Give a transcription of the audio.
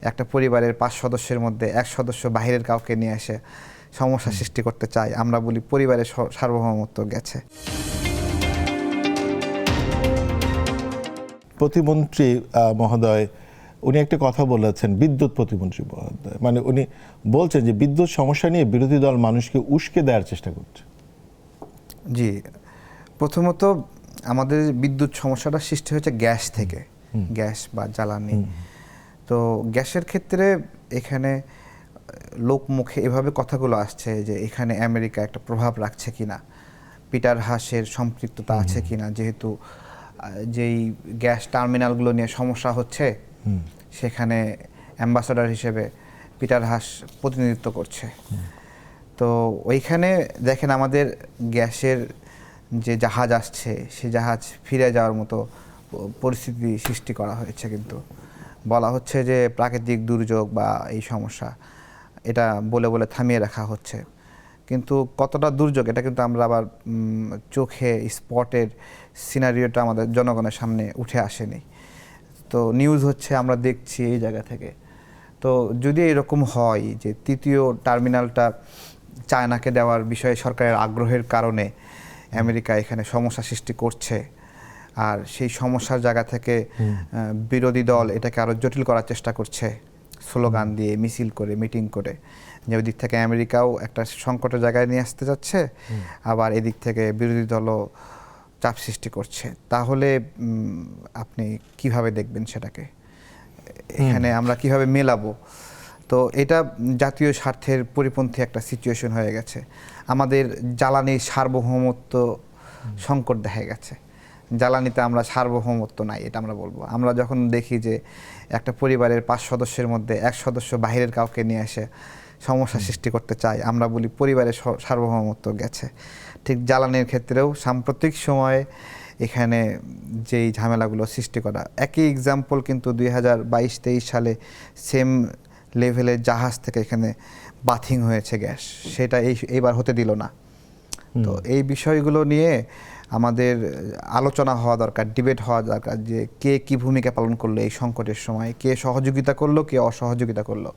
একটা পরিবারের ৫ সদস্যের মধ্যে ১ সদস্য বাহিরের কাউকে নিয়ে এসে সমস্যা সৃষ্টি করতে চায়, আমরা বলি পরিবারের সার্বভৌমত্ব গেছে। প্রতিমন্ত্রী মহোদয় উনি একটা কথা বলেছেন, বিদ্যুৎ প্রতিমন্ত্রী মহোদয়, মানে উনি বলছেন যে বিদ্যুৎ সমস্যা নিয়ে বিরোধী দল মানুষকে উস্কে দেওয়ার চেষ্টা করছে। জি, প্রথমত আমাদের বিদ্যুৎ সমস্যাটা সৃষ্টি হয়েছে গ্যাস থেকে, গ্যাস বা জ্বালানি। তো গ্যাসের ক্ষেত্রে এখানে লোকমুখে এভাবে কথাগুলো আসছে যে এখানে আমেরিকা একটা প্রভাব রাখছে কিনা, পিটার হাসের সম্পৃক্ততা আছে কিনা, যেহেতু যেই গ্যাস টার্মিনালগুলো নিয়ে সমস্যা হচ্ছে সেখানে অ্যাম্বাসাডার হিসেবে পিটার হাস প্রতিনিধিত্ব করছে। তো ওইখানে দেখেন আমাদের গ্যাসের যে জাহাজ আসছে সে জাহাজ ফিরে যাওয়ার মতো পরিস্থিতি সৃষ্টি করা হয়েছে, কিন্তু বলা হচ্ছে যে প্রাকৃতিক দুর্যোগ বা এই সমস্যা এটা বলে বলে থামিয়ে রাখা হচ্ছে, কিন্তু কতটা দুর্যোগ এটা কিন্তু আমরা আবার চোখে স্পটের সিনারিওটা আমাদের জনগণের সামনে উঠে আসেনি। তো নিউজ হচ্ছে আমরা দেখছি এই জায়গা থেকে। তো যদি এরকম হয় যে তৃতীয় টার্মিনালটা চায়নাকে দেওয়ার বিষয়ে সরকারের আগ্রহের কারণে আমেরিকা এখানে সমস্যা সৃষ্টি করছে, আর সেই সমস্যার জায়গা থেকে বিরোধী দল এটাকে আরও জটিল করার চেষ্টা করছে স্লোগান দিয়ে, মিছিল করে, মিটিং করে, যে ওই দিক থেকে আমেরিকাও একটা সংকটের জায়গায় নিয়ে আসতে যাচ্ছে, আবার এদিক থেকে বিরোধী দলও চাপ সৃষ্টি করছে, তাহলে আপনি কিভাবে দেখবেন সেটাকে? এখানে আমরা কিভাবে মেলাবো? তো এটা জাতীয় স্বার্থের পরিপন্থী একটা সিচুয়েশন হয়ে গেছে। আমাদের জ্বালানির সার্বভৌমত্ব সংকট দেখা গেছে। জ্বালানিতে আমরা সার্বভৌমত্ব নাই, এটা আমরা বলবো। আমরা যখন দেখি যে একটা পরিবারের ৫ সদস্যের মধ্যে ১ সদস্য বাহিরের কাউকে নিয়ে এসে সমস্যা সৃষ্টি করতে চায়, আমরা বলি পরিবারের সার্বভৌমত্ব গেছে। ঠিক জ্বালানির ক্ষেত্রেও সাম্প্রতিক সময়ে এখানে যেই ঝামেলাগুলো সৃষ্টি করা, একই এক্সাম্পল কিন্তু 2022-23 সালে সেম লেভেলের জাহাজ থেকে এখানে বাথিং হয়েছে গ্যাস, সেটা এইবার হতে দিল না। তো এই বিষয়গুলো নিয়ে আমাদের আলোচনা হওয়া দরকার, ডিবেট হওয়া দরকার, যে কে কী ভূমিকা পালন করলো এই সংকটের সময়, কে সহযোগিতা করলো, কে অসহযোগিতা করলো।